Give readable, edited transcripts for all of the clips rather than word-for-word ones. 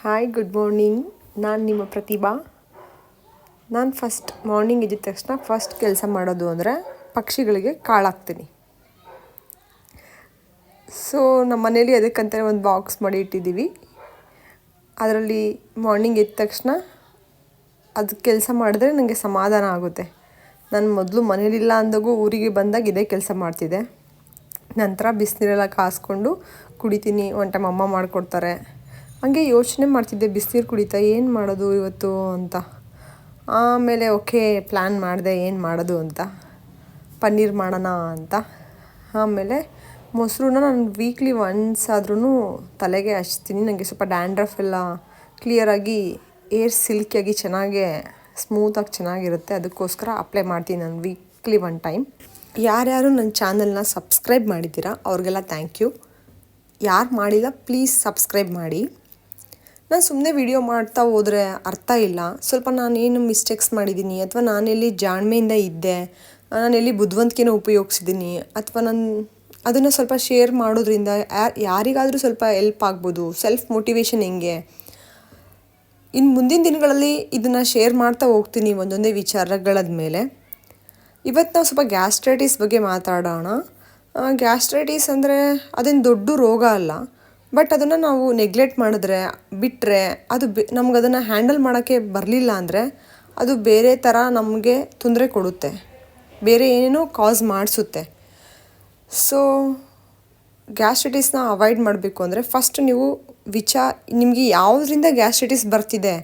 Hi good morning. ನಾನು ನಿಮ್ಮ ಪ್ರತಿಭಾ. ನಾನು ಫಸ್ಟ್ ಮಾರ್ನಿಂಗ್ ಎದ್ದ ತಕ್ಷಣ ಫಸ್ಟ್ ಕೆಲಸ ಮಾಡೋದು ಅಂದರೆ ಪಕ್ಷಿಗಳಿಗೆ ಕಾಳಾಕ್ತೀನಿ. ಸೊ ನಮ್ಮ ಮನೇಲಿ ಅದಕ್ಕಂತಲೇ ಒಂದು ಬಾಕ್ಸ್ ಮಾಡಿ ಇಟ್ಟಿದ್ದೀವಿ. ಅದರಲ್ಲಿ ಮಾರ್ನಿಂಗ್ ಎದ್ದ ತಕ್ಷಣ ಅದು ಕೆಲಸ ಮಾಡಿದ್ರೆ ನನಗೆ ಸಮಾಧಾನ ಆಗುತ್ತೆ. ನಾನು ಮೊದಲು ಮನೇಲಿಲ್ಲ ಅಂದಾಗೂ ಊರಿಗೆ ಬಂದಾಗ ಇದೇ ಕೆಲಸ ಮಾಡ್ತಿದ್ದೆ. ನಂತರ ಬಿಸಿನೀರೆಲ್ಲ ಕಾಸ್ಕೊಂಡು ಕುಡಿತೀನಿ. ಒನ್ ಟೈಮ್ ಅಮ್ಮ ಮಾಡಿಕೊಡ್ತಾರೆ. ಹಾಗೆ ಯೋಚನೆ ಮಾಡ್ತಿದ್ದೆ, ಬಿಸಿನೀರು ಕುಡಿತಾ ಏನು ಮಾಡೋದು ಇವತ್ತು ಅಂತ. ಆಮೇಲೆ ಓಕೆ ಪ್ಲ್ಯಾನ್ ಮಾಡಿದೆ ಏನು ಮಾಡೋದು ಅಂತ. ಪನ್ನೀರ್ ಮಾಡೋಣ ಅಂತ. ಆಮೇಲೆ ಮೊಸರನ್ನ ನಾನು ವೀಕ್ಲಿ ಒನ್ಸ್ ಆದ್ರೂ ತಲೆಗೆ ಹಚ್ತೀನಿ. ನನಗೆ ಸ್ವಲ್ಪ ಡ್ಯಾಂಡ್ರಫ್ ಎಲ್ಲ ಕ್ಲಿಯರಾಗಿ ಏರ್ ಸಿಲ್ಕಿಯಾಗಿ ಚೆನ್ನಾಗೆ ಸ್ಮೂತಾಗಿ ಚೆನ್ನಾಗಿರುತ್ತೆ. ಅದಕ್ಕೋಸ್ಕರ ಅಪ್ಲೈ ಮಾಡ್ತೀನಿ ನಾನು ವೀಕ್ಲಿ ಒನ್ ಟೈಮ್. ಯಾರ್ಯಾರು ನನ್ನ ಚಾನಲ್ನ ಸಬ್ಸ್ಕ್ರೈಬ್ ಮಾಡಿದ್ದೀರಾ ಅವ್ರಿಗೆಲ್ಲ ಥ್ಯಾಂಕ್ ಯು. ಯಾರು ಮಾಡಿಲ್ಲ ಪ್ಲೀಸ್ ಸಬ್ಸ್ಕ್ರೈಬ್ ಮಾಡಿ. ನಾನು ಸುಮ್ಮನೆ ವಿಡಿಯೋ ಮಾಡ್ತಾ ಹೋದರೆ ಅರ್ಥ ಇಲ್ಲ. ಸ್ವಲ್ಪ ನಾನೇನು ಮಿಸ್ಟೇಕ್ಸ್ ಮಾಡಿದ್ದೀನಿ, ಅಥವಾ ನಾನೆಲ್ಲಿ ಜಾಣ್ಮೆಯಿಂದ ಇದ್ದೆ, ನಾನೆಲ್ಲಿ ಬುದ್ಧಿವಂತಿಕೆನ ಉಪಯೋಗಿಸಿದ್ದೀನಿ, ಅಥವಾ ಅದನ್ನು ಸ್ವಲ್ಪ ಶೇರ್ ಮಾಡೋದ್ರಿಂದ ಯಾರಿಗಾದರೂ ಸ್ವಲ್ಪ ಹೆಲ್ಪ್ ಆಗ್ಬೋದು. ಸೆಲ್ಫ್ ಮೋಟಿವೇಶನ್ ಹೆಂಗೆ, ಇನ್ನು ಮುಂದಿನ ದಿನಗಳಲ್ಲಿ ಇದನ್ನು ಶೇರ್ ಮಾಡ್ತಾ ಹೋಗ್ತೀನಿ ಒಂದೊಂದೇ ವಿಚಾರಗಳದ ಮೇಲೆ. ಇವತ್ತು ನಾವು ಸ್ವಲ್ಪ ಗ್ಯಾಸ್ಟ್ರೈಟಿಸ್ ಬಗ್ಗೆ ಮಾತಾಡೋಣ. ಗ್ಯಾಸ್ಟ್ರೈಟಿಸ್ ಅಂದರೆ ಅದೇನು ದೊಡ್ಡ ರೋಗ ಅಲ್ಲ, ಬಟ್ ಅದನ್ನು ನಾವು ನೆಗ್ಲೆಕ್ಟ್ ಮಾಡಿದ್ರೆ ಬಿಟ್ಟರೆ ಅದು ನಮ್ಗೆ ಅದನ್ನು ಹ್ಯಾಂಡಲ್ ಮಾಡೋಕ್ಕೆ ಬರಲಿಲ್ಲ ಅಂದರೆ ಅದು ಬೇರೆ ಥರ ನಮಗೆ ತೊಂದರೆ ಕೊಡುತ್ತೆ, ಬೇರೆ ಏನೇನೋ ಕಾಸ್ ಮಾಡಿಸುತ್ತೆ. ಸೊ ಗ್ಯಾಸ್ಟ್ರೈಟಿಸ್ನ ಅವಾಯ್ಡ್ ಮಾಡಬೇಕು ಅಂದರೆ ಫಸ್ಟ್ ನೀವು ನಿಮಗೆ ಯಾವುದರಿಂದ ಗ್ಯಾಸ್ಟ್ರೈಟಿಸ್ ಬರ್ತಿದೆ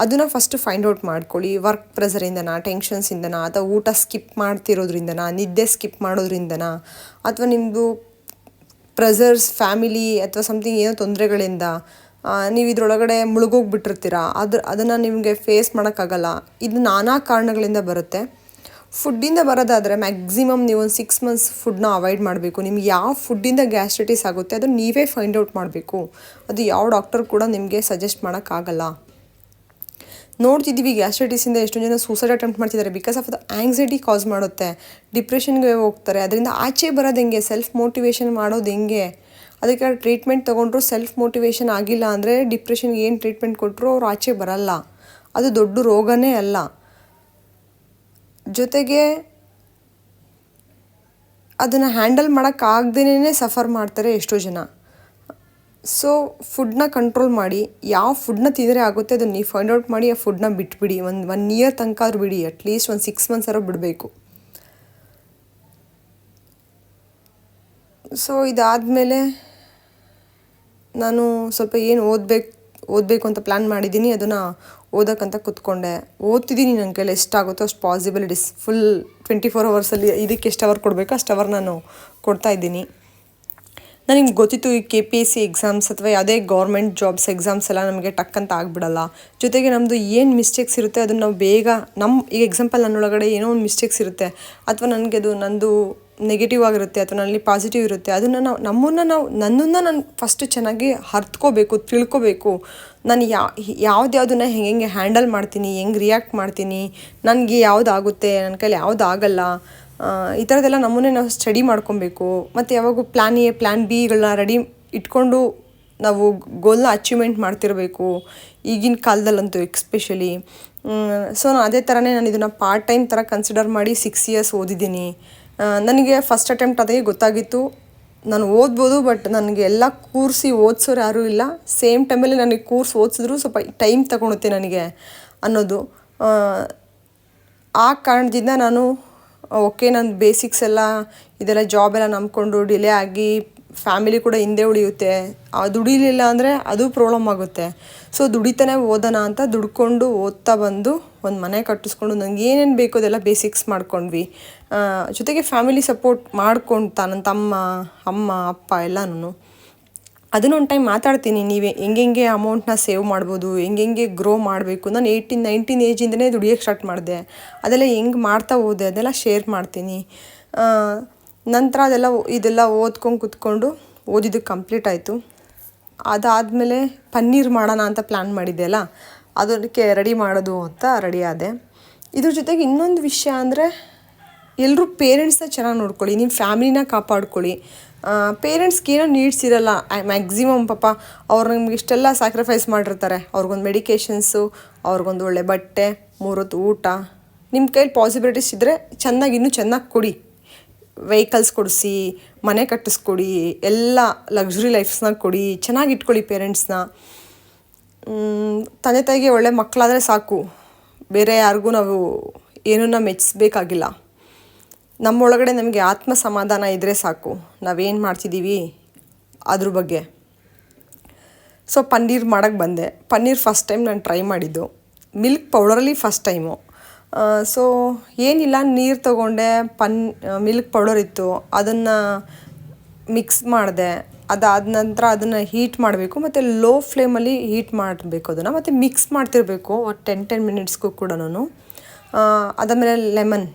ಅದನ್ನು ಫಸ್ಟು ಫೈಂಡ್ ಔಟ್ ಮಾಡ್ಕೊಳ್ಳಿ. ವರ್ಕ್ ಪ್ರೆಸರಿಂದನಾ, ಟೆನ್ಷನ್ಸಿಂದನಾ, ಅಥವಾ ಊಟ ಸ್ಕಿಪ್ ಮಾಡ್ತಿರೋದ್ರಿಂದನಾ, ನಿದ್ದೆ ಸ್ಕಿಪ್ ಮಾಡೋದ್ರಿಂದನಾ, ಅಥವಾ ನಿಮ್ಮದು ಪ್ರೆಸರ್ಸ್ ಫ್ಯಾಮಿಲಿ ಅಥವಾ ಸಮಥಿಂಗ್ ಏನೋ ತೊಂದರೆಗಳಿಂದ ನೀವು ಇದರೊಳಗಡೆ ಮುಳುಗೋಗ್ಬಿಟ್ಟಿರ್ತೀರ. ಅದನ್ನು ನಿಮಗೆ ಫೇಸ್ ಮಾಡೋಕ್ಕಾಗಲ್ಲ. ಇದು ನಾನಾ ಕಾರಣಗಳಿಂದ ಬರುತ್ತೆ. ಫುಡ್ಡಿಂದ ಬರೋದಾದರೆ ಮ್ಯಾಕ್ಸಿಮಮ್ ನೀವು ಒಂದು 6 months ಫುಡ್ನ ಅವಾಯ್ಡ್ ಮಾಡಬೇಕು. ನಿಮ್ಗೆ ಯಾವ ಫುಡ್ಡಿಂದ ಗ್ಯಾಸ್ಟ್ರೈಟಿಸ್ ಆಗುತ್ತೆ ಅದು ನೀವೇ ಫೈಂಡ್ ಔಟ್ ಮಾಡಬೇಕು. ಅದು ಯಾವ ಡಾಕ್ಟರ್ ಕೂಡ ನಿಮಗೆ ಸಜೆಸ್ಟ್ ಮಾಡೋಕ್ಕಾಗಲ್ಲ. ನೋಡ್ತಿದ್ದೀವಿ ಗ್ಯಾಸ್ಟ್ರೈಟಿಸಿಂದ ಎಷ್ಟೊಂದು ಜನ ಸೂಸೈಡ್ ಅಟೆಂಪ್ಟ್ ಮಾಡ್ತಿದ್ದಾರೆ. ಬಿಕಾಸ್ ಆಫ್ ದ ಆಂಗ್ಸೈಟಿ ಕಾಸ್ ಮಾಡುತ್ತೆ, ಡಿಪ್ರೆಷನ್ಗೆ ಹೋಗ್ತಾರೆ. ಅದರಿಂದ ಆಚೆ ಬರೋದು ಹೆಂಗೆ, ಸೆಲ್ಫ್ ಮೋಟಿವೇಶನ್ ಮಾಡೋದು ಹೆಂಗೆ, ಅದಕ್ಕೆ ಟ್ರೀಟ್ಮೆಂಟ್ ತೊಗೊಂಡ್ರು ಸೆಲ್ಫ್ ಮೋಟಿವೇಶನ್ ಆಗಿಲ್ಲ ಅಂದರೆ ಡಿಪ್ರೆಷನ್ಗೆ ಏನು ಟ್ರೀಟ್ಮೆಂಟ್ ಕೊಟ್ಟರು ಅವ್ರು ಆಚೆ ಬರಲ್ಲ. ಅದು ದೊಡ್ಡ ರೋಗನೇ ಅಲ್ಲ. ಜೊತೆಗೆ ಅದನ್ನು ಹ್ಯಾಂಡಲ್ ಮಾಡೋಕ್ಕಾಗ್ದೇ ಸಫರ್ ಮಾಡ್ತಾರೆ ಎಷ್ಟೋ ಜನ. ಸೊ ಫುಡ್ನ ಕಂಟ್ರೋಲ್ ಮಾಡಿ, ಯಾವ ಫುಡ್ನ ತಿಂದರೆ ಆಗುತ್ತೆ ಅದನ್ನು ನೀವು ಫೈಂಡ್ ಔಟ್ ಮಾಡಿ ಆ ಫುಡ್ನ ಬಿಟ್ಬಿಡಿ. ಒನ್ ಇಯರ್ ತನಕ ಆದ್ರೂ ಬಿಡಿ, ಅಟ್ಲೀಸ್ಟ್ ಒಂದು 6 months ಆದ್ರೂ ಬಿಡಬೇಕು. ಸೊ ಇದಾದಮೇಲೆ ನಾನು ಸ್ವಲ್ಪ ಏನು ಓದಬೇಕು ಅಂತ ಪ್ಲ್ಯಾನ್ ಮಾಡಿದ್ದೀನಿ. ಅದನ್ನು ಓದೋಕ್ಕಂತ ಕೂತ್ಕೊಂಡೆ. ಓದ್ತಿದ್ದೀನಿ, ನನ್ನ ಕೈಲಿ ಎಷ್ಟಾಗುತ್ತೋ ಅಷ್ಟು possible. It is full 24 hours ಇದಕ್ಕೆ ಎಷ್ಟು ಅವರ್ ಕೊಡಬೇಕು ಅಷ್ಟು ಅವರ್ ನಾನು ಕೊಡ್ತಾಯಿದ್ದೀನಿ. ನನಗೆ ಗೊತ್ತಿತ್ತು ಈ KPSC ಎಕ್ಸಾಮ್ಸ್ ಅಥವಾ ಯಾವುದೇ ಗೌರ್ಮೆಂಟ್ ಜಾಬ್ಸ್ ಎಕ್ಸಾಮ್ಸ್ ಎಲ್ಲ ನಮಗೆ ಟಕ್ ಅಂತ ಆಗಿಬಿಡಲ್ಲ. ಜೊತೆಗೆ ನಮ್ಮದು ಏನು ಮಿಸ್ಟೇಕ್ಸ್ ಇರುತ್ತೆ ಅದನ್ನು ನಾವು ಬೇಗ ಈಗ ಎಕ್ಸಾಂಪಲ್ ನನ್ನೊಳಗಡೆ ಏನೋ ಒಂದು ಮಿಸ್ಟೇಕ್ಸ್ ಇರುತ್ತೆ, ಅಥವಾ ನನಗೆ ಅದು ನಂದು ನೆಗೆಟಿವ್ ಆಗಿರುತ್ತೆ, ಅಥವಾ ನನ್ನಲ್ಲಿ ಪಾಸಿಟಿವ್ ಇರುತ್ತೆ. ಅದನ್ನು ನನ್ನನ್ನು ನಾನು ಫಸ್ಟ್ ಚೆನ್ನಾಗಿ ಅರ್ತ್ಕೋಬೇಕು, ತಿಳ್ಕೊಬೇಕು. ನಾನು ಯಾವುದ್ಯಾವುದನ್ನು ಹೆಂಗೆ ಹ್ಯಾಂಡಲ್ ಮಾಡ್ತೀನಿ, ಹೆಂಗೆ ರಿಯಾಕ್ಟ್ ಮಾಡ್ತೀನಿ, ನನಗೆ ಯಾವುದಾಗುತ್ತೆ, ನನ್ನ ಕೈಲಿ ಯಾವುದು ಆಗಲ್ಲ, ಈ ಥರದ್ದೆಲ್ಲ ನಮ್ಮನ್ನೇ ನಾವು ಸ್ಟಡಿ ಮಾಡ್ಕೊಬೇಕು. ಮತ್ತು ಯಾವಾಗೂ ಪ್ಲ್ಯಾನ್ A ಪ್ಲ್ಯಾನ್ Bಗಳನ್ನ ರೆಡಿ ಇಟ್ಕೊಂಡು ನಾವು ಗೋಲ್ನ ಅಚೀವ್ಮೆಂಟ್ ಮಾಡ್ತಿರಬೇಕು, ಈಗಿನ ಕಾಲದಲ್ಲಂತೂ ಎಕ್ಸ್ಪೆಷಲಿ. ಸೊ ಅದೇ ಥರನೇ ನಾನು ಇದನ್ನು ಪಾರ್ಟ್ ಟೈಮ್ ಥರ ಕನ್ಸಿಡರ್ ಮಾಡಿ 6 years ಓದಿದ್ದೀನಿ. ನನಗೆ ಫಸ್ಟ್ ಅಟೆಂಪ್ಟ್ ಅದೇ ಗೊತ್ತಾಗಿತ್ತು, ನಾನು ಓದ್ಬೋದು, ಬಟ್ ನನಗೆ ಎಲ್ಲ ಕೂರಿಸಿ ಓದಿಸೋರು ಯಾರೂ ಇಲ್ಲ. ಸೇಮ್ ಟೈಮಲ್ಲಿ ನನಗೆ ಓದಿಸಿದ್ರು ಸ್ವಲ್ಪ ಟೈಮ್ ತಗೊಳುತ್ತೆ ನನಗೆ ಅನ್ನೋದು. ಆ ಕಾರಣದಿಂದ ನಾನು ಓಕೆ ನನ್ನ ಬೇಸಿಕ್ಸ್ ಎಲ್ಲ ಇದೆಲ್ಲ ಜಾಬ್ ಎಲ್ಲ ನಂಬ್ಕೊಂಡು ಡಿಲೇ ಆಗಿ ಫ್ಯಾಮಿಲಿ ಕೂಡ ಹಿಂದೆ ಉಳಿಯುತ್ತೆ. ದುಡಿಲಿಲ್ಲ ಅಂದರೆ ಅದು ಪ್ರಾಬ್ಲಮ್ ಆಗುತ್ತೆ. ಸೊ ದುಡಿತಾನೆ ಓದೋಣ ಅಂತ ದುಡ್ಕೊಂಡು ಓದ್ತಾ ಬಂದು ಒಂದು ಮನೆ ಕಟ್ಟಿಸ್ಕೊಂಡು ನನಗೆ ಏನೇನು ಬೇಕು ಅದೆಲ್ಲ ಬೇಸಿಕ್ಸ್ ಮಾಡ್ಕೊಂಡ್ವಿ. ಜೊತೆಗೆ ಫ್ಯಾಮಿಲಿ ಸಪೋರ್ಟ್ ಮಾಡ್ಕೊಳ್ತಾ ನನ್ನ ತಮ್ಮ, ಅಮ್ಮ, ಅಪ್ಪ ಎಲ್ಲನೂ. ಅದನ್ನು ಒಂದು ಟೈಮ್ ಮಾತಾಡ್ತೀನಿ, ನೀವು ಹೆಂಗೆ ಅಮೌಂಟ್ನ ಸೇವ್ ಮಾಡ್ಬೋದು, ಹೆಂಗೆ ಗ್ರೋ ಮಾಡಬೇಕು. ನಾನು 18-19 ಏಜಿಂದನೇ ದುಡಿಯೋಕ್ಕೆ ಸ್ಟಾರ್ಟ್ ಮಾಡಿದೆ. ಅದೆಲ್ಲ ಹೆಂಗೆ ಮಾಡ್ತಾ ಹೋದೆ ಅದೆಲ್ಲ ಶೇರ್ ಮಾಡ್ತೀನಿ. ನಂತರ ಇದೆಲ್ಲ ಓದ್ಕೊಂಡು ಕೂತ್ಕೊಂಡು ಓದಿದ್ದು ಕಂಪ್ಲೀಟ್ ಆಯಿತು. ಅದಾದಮೇಲೆ ಪನ್ನೀರ್ ಮಾಡೋಣ ಅಂತ ಪ್ಲ್ಯಾನ್ ಮಾಡಿದ್ದೆ ಅಲ್ಲ, ಅದಕ್ಕೆ ರೆಡಿ ಮಾಡೋದು ಅಂತ ರೆಡಿ ಆದೆ. ಇದ್ರ ಜೊತೆಗೆ ಇನ್ನೊಂದು ವಿಷಯ ಅಂದರೆ ಎಲ್ಲರೂ ಪೇರೆಂಟ್ಸ್ನ ಚೆನ್ನಾಗಿ ನೋಡ್ಕೊಳ್ಳಿ, ನಿಮ್ಮ ಫ್ಯಾಮಿಲಿನ ಕಾಪಾಡ್ಕೊಳ್ಳಿ. ಪೇರೆಂಟ್ಸ್ಗೆ ಏನೋ ನೀಡ್ಸ್ ಇರೋಲ್ಲ ಮ್ಯಾಕ್ಸಿಮಮ್ ಪಾಪ ಅವ್ರು ನಮ್ಗೆ ಇಷ್ಟೆಲ್ಲ ಸ್ಯಾಕ್ರಿಫೈಸ್ ಮಾಡಿರ್ತಾರೆ. ಅವ್ರಿಗೊಂದು ಮೆಡಿಕೇಷನ್ಸು, ಅವ್ರಿಗೊಂದು ಒಳ್ಳೆ ಬಟ್ಟೆ, 3 ಹೊತ್ತು ಊಟ. ನಿಮ್ಮ ಕೈಲಿ ಪಾಸಿಬಿಲಿಟೀಸ್ ಇದ್ದರೆ ಚೆನ್ನಾಗಿ ಇನ್ನೂ ಚೆನ್ನಾಗಿ ಕೊಡಿ. ವೆಹಿಕಲ್ಸ್ ಕೊಡಿಸಿ, ಮನೆ ಕಟ್ಟಿಸ್ಕೊಡಿ, ಎಲ್ಲ ಲಕ್ಸುರಿ ಲೈಫ್ಸ್ನಾಗ ಕೊಡಿ, ಚೆನ್ನಾಗಿ ಇಟ್ಕೊಳ್ಳಿ ಪೇರೆಂಟ್ಸ್ನ. ತಂದೆ ತಾಯಿಗೆ ಒಳ್ಳೆ ಮಕ್ಕಳಾದರೆ ಸಾಕು, ಬೇರೆ ಯಾರಿಗೂ ನಾವು ಏನನ್ನ ಮೆಚ್ಚಿಸ್ಬೇಕಾಗಿಲ್ಲ. ನಮ್ಮೊಳಗಡೆ ನಮಗೆ ಆತ್ಮ ಸಮಾಧಾನ ಇದ್ದರೆ ಸಾಕು, ನಾವೇನು ಮಾಡ್ತಿದ್ದೀವಿ ಅದ್ರ ಬಗ್ಗೆ. ಸೊ ಪನ್ನೀರ್ ಮಾಡೋಕ್ಕೆ ಬಂದೆ. ಪನ್ನೀರ್ ಫಸ್ಟ್ ಟೈಮ್ ನಾನು ಟ್ರೈ ಮಾಡಿದ್ದು ಮಿಲ್ಕ್ ಪೌಡರಲ್ಲಿ ಫಸ್ಟ್ ಟೈಮು. ಸೊ ಏನಿಲ್ಲ, ನೀರು ತೊಗೊಂಡೆ, ಮಿಲ್ಕ್ ಪೌಡರ್ ಇತ್ತು, ಅದನ್ನು ಮಿಕ್ಸ್ ಮಾಡಿದೆ. ಅದಾದ ನಂತರ ಅದನ್ನು ಹೀಟ್ ಮಾಡಬೇಕು ಮತ್ತು ಲೋ ಫ್ಲೇಮಲ್ಲಿ ಹೀಟ್ ಮಾಡಬೇಕು ಅದನ್ನು, ಮತ್ತು ಮಿಕ್ಸ್ ಮಾಡ್ತಿರಬೇಕು 10 ಮಿನಿಟ್ಸ್ಗೂ ಕೂಡ. ಅದಾದಮೇಲೆ ಲೆಮನ್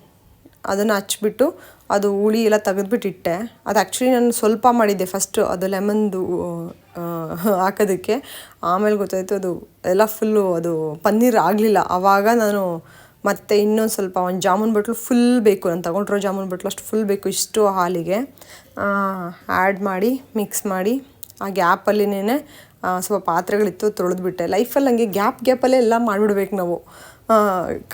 ಅದನ್ನು ಹಚ್ಬಿಟ್ಟು ಅದು ಹುಳಿ ಎಲ್ಲ ತೆಗೆದ್ಬಿಟ್ಟು ಇಟ್ಟೆ. ಅದು ಆ್ಯಕ್ಚುಲಿ ನಾನು ಸ್ವಲ್ಪ ಮಾಡಿದ್ದೆ ಫಸ್ಟು, ಅದು ಲೆಮನ್ದು ಹಾಕೋದಕ್ಕೆ. ಆಮೇಲೆ ಗೊತ್ತಾಯಿತು ಅದು ಎಲ್ಲ ಫುಲ್ಲು ಅದು ಪನ್ನೀರ್ ಆಗಲಿಲ್ಲ. ಆವಾಗ ನಾನು ಮತ್ತು ಇನ್ನೊಂದು ಸ್ವಲ್ಪ ಒಂದು ಜಾಮೂನ್ ಬಟ್ಲು ಫುಲ್ ಬೇಕು, ನಾನು ತೊಗೊಂಡಿರೋ ಜಾಮೂನ್ ಬಟ್ಲು ಅಷ್ಟು ಫುಲ್ ಬೇಕು, ಇಷ್ಟು ಹಾಲಿಗೆ ಆ್ಯಡ್ ಮಾಡಿ ಮಿಕ್ಸ್ ಮಾಡಿ ಆ ಗ್ಯಾಪಲ್ಲಿನೇ ಸ್ವಲ್ಪ ಪಾತ್ರೆಗಳಿತ್ತು ತೊಳೆದ್ಬಿಟ್ಟೆ. ಲೈಫಲ್ಲಿ ಹಂಗೆ ಗ್ಯಾಪಲ್ಲೇ ಎಲ್ಲ ಮಾಡಿಬಿಡ್ಬೇಕು ನಾವು.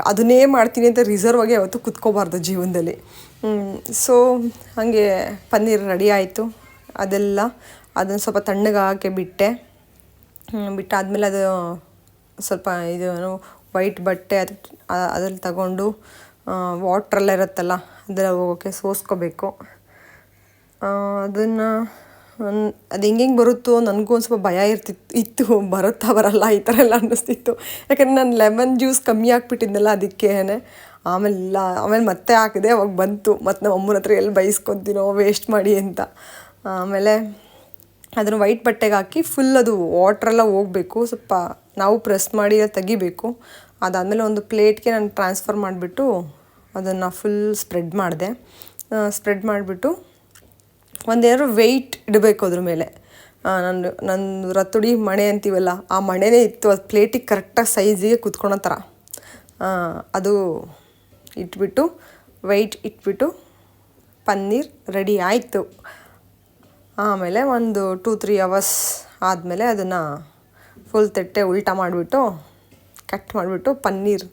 ಅದನ್ನೇ ಮಾಡ್ತೀನಿ ಅಂತ ರಿಸರ್ವ್ ಆಗಿ ಯಾವತ್ತೂ ಕುತ್ಕೋಬಾರ್ದು ಜೀವನದಲ್ಲಿ. ಸೊ ಹಾಗೆ ಪನ್ನೀರ್ ರೆಡಿ ಆಯಿತು. ಅದನ್ನು ಸ್ವಲ್ಪ ತಣ್ಣಗೆ ಹಾಕಿ ಬಿಟ್ಟಾದಮೇಲೆ ಅದು ಸ್ವಲ್ಪ ಇದು ವೈಟ್ ಬಟ್ಟೆ ಅದ್ರಲ್ಲಿ ತಗೊಂಡು ವಾಟ್ರೆಲ್ಲ ಇರುತ್ತಲ್ಲ ಅದೆಲ್ಲ ಹೋಗೋಕ್ಕೆ ಸೋಸ್ಕೋಬೇಕು. ಅದನ್ನು ಅದು ಹೆಂಗೆ ಬರುತ್ತೋ ನನಗೂ ಒಂದು ಸ್ವಲ್ಪ ಭಯ ಇತ್ತು, ಬರಲ್ಲ ಈ ಥರ ಎಲ್ಲ ಅನ್ನಿಸ್ತಿತ್ತು. ಯಾಕಂದರೆ ನಾನು ಲೆಮನ್ ಜ್ಯೂಸ್ ಕಮ್ಮಿ ಹಾಕ್ಬಿಟ್ಟಿದ್ನಲ್ಲ ಅದಕ್ಕೇನೆ. ಆಮೇಲೆ ಮತ್ತೆ ಹಾಕಿದೆ, ಅವಾಗ ಬಂತು. ಮತ್ತು ನಮ್ಮ ಅಮ್ಮನ ಹತ್ರ ಎಲ್ಲಿ ಬೈಸ್ಕೊತೀನೋ ವೇಸ್ಟ್ ಮಾಡಿ ಅಂತ. ಆಮೇಲೆ ಅದನ್ನು ವೈಟ್ ಬಟ್ಟೆಗೆ ಹಾಕಿ ಫುಲ್ ಅದು ವಾಟ್ರೆಲ್ಲ ಹೋಗಬೇಕು, ಸ್ವಲ್ಪ ನಾವು ಪ್ರೆಸ್ ಮಾಡಿ ತೆಗಿಬೇಕು. ಅದಾದಮೇಲೆ ಒಂದು ಪ್ಲೇಟ್ಗೆ ನಾನು ಟ್ರಾನ್ಸ್ಫರ್ ಮಾಡಿಬಿಟ್ಟು ಅದನ್ನು ಫುಲ್ ಸ್ಪ್ರೆಡ್ ಮಾಡಿದೆ. ಸ್ಪ್ರೆಡ್ ಮಾಡಿಬಿಟ್ಟು ಒಂದೇನಾದ್ರು ವೆಯ್ಟ್ ಇಡಬೇಕು ಅದ್ರ ಮೇಲೆ. ನಂದು ರತ್ತುಡಿ ಮಣೆ ಅಂತೀವಲ್ಲ, ಆ ಮಣೆನೇ ಇತ್ತು. ಅದು ಪ್ಲೇಟಿಗೆ ಕರೆಕ್ಟಾಗಿ ಸೈಜಿಗೆ ಕುತ್ಕೊಳೋ ಥರ ಅದು ಇಟ್ಬಿಟ್ಟು ವೆಯ್ಟ್ ಇಟ್ಬಿಟ್ಟು ಪನ್ನೀರ್ ರೆಡಿ ಆಯಿತು. ಆಮೇಲೆ ಒಂದು 2-3 ಅವರ್ಸ್ ಆದಮೇಲೆ ಅದನ್ನು ಫುಲ್ ತಟ್ಟೆ ಉಲ್ಟಾ ಮಾಡಿಬಿಟ್ಟು ಕಟ್ ಮಾಡಿಬಿಟ್ಟು ಪನ್ನೀರ್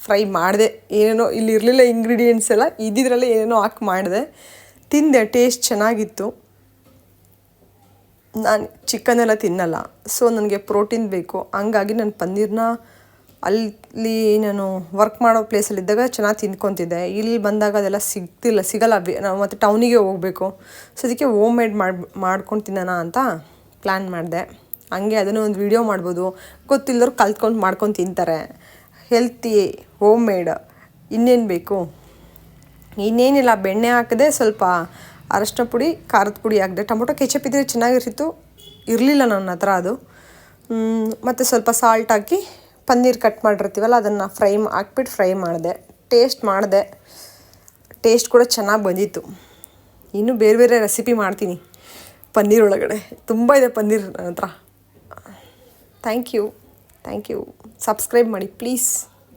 ಫ್ರೈ ಮಾಡಿದೆ. ಏನೇನೋ ಇಲ್ಲಿ ಇರಲಿಲ್ಲ ಇಂಗ್ರೀಡಿಯೆಂಟ್ಸ್ ಎಲ್ಲ, ಇದ್ದಿದ್ರಲ್ಲೇ ಏನೇನೋ ಹಾಕಿ ಮಾಡಿದೆ. ತಿಂದೆ, ಟೇಸ್ಟ್ ಚೆನ್ನಾಗಿತ್ತು. ನಾನು ಚಿಕನೆಲ್ಲ ತಿನ್ನಲ್ಲ, ಸೊ ನನಗೆ ಪ್ರೋಟೀನ್ ಬೇಕು. ಹಂಗಾಗಿ ನಾನು ಪನ್ನೀರ್ನ ಅಲ್ಲಿ ನಾನು ವರ್ಕ್ ಮಾಡೋ ಪ್ಲೇಸಲ್ಲಿದ್ದಾಗ ಚೆನ್ನಾಗಿ ತಿನ್ಕೊತಿದ್ದೆ. ಇಲ್ಲಿ ಬಂದಾಗ ಅದೆಲ್ಲ ಸಿಗಲ್ಲ. ನಾವು ಮತ್ತು ಟೌನಿಗೆ ಹೋಗಬೇಕು. ಸೊ ಅದಕ್ಕೆ ಹೋಮ್ ಮೇಡ್ ಮಾಡ್ಕೊಂಡು ತಿನ್ನೋಣ ಅಂತ ಪ್ಲ್ಯಾನ್ ಮಾಡಿದೆ. ಹಂಗೆ ಅದನ್ನು ಒಂದು ವೀಡಿಯೋ ಮಾಡ್ಬೋದು. ಗೊತ್ತಿಲ್ಲದವ್ರು ಕಲ್ತ್ಕೊಂಡು ಮಾಡ್ಕೊಂಡು ತಿಂತಾರೆ. Healthy home made. ಇನ್ನೇನು ಬೇಕು, ಇನ್ನೇನಿಲ್ಲ, ಬೆಣ್ಣೆ ಹಾಕಿದೆ, ಸ್ವಲ್ಪ ಅರಶಿನ ಪುಡಿ, ಖಾರದ ಪುಡಿ ಹಾಕಿದೆ. ಟೊಮೊಟೊ ಕೆಚಪ್ ಇದ್ದರೆ ಚೆನ್ನಾಗಿರ್ತಿತ್ತು, ಇರಲಿಲ್ಲ ನನ್ನ ಹತ್ರ ಅದು. ಮತ್ತು ಸ್ವಲ್ಪ ಸಾಲ್ಟ್ ಹಾಕಿ ಪನ್ನೀರ್ ಕಟ್ ಮಾಡಿರ್ತೀವಲ್ಲ ಅದನ್ನು ಹಾಕ್ಬಿಟ್ಟು ಫ್ರೈ ಮಾಡಿದೆ. ಟೇಸ್ಟ್ ಕೂಡ ಚೆನ್ನಾಗಿ ಬಂದಿತ್ತು. ಇನ್ನೂ ಬೇರೆ ಬೇರೆ ರೆಸಿಪಿ ಮಾಡ್ತೀನಿ ಪನ್ನೀರ್ ಒಳಗಡೆ. ತುಂಬ ಇದೆ ಪನ್ನೀರ್ ನನ್ನ ಹತ್ರ. Thank you. ಸಬ್ಸ್ಕ್ರೈಬ್ ಮಾಡಿ ಪ್ಲೀಸ್.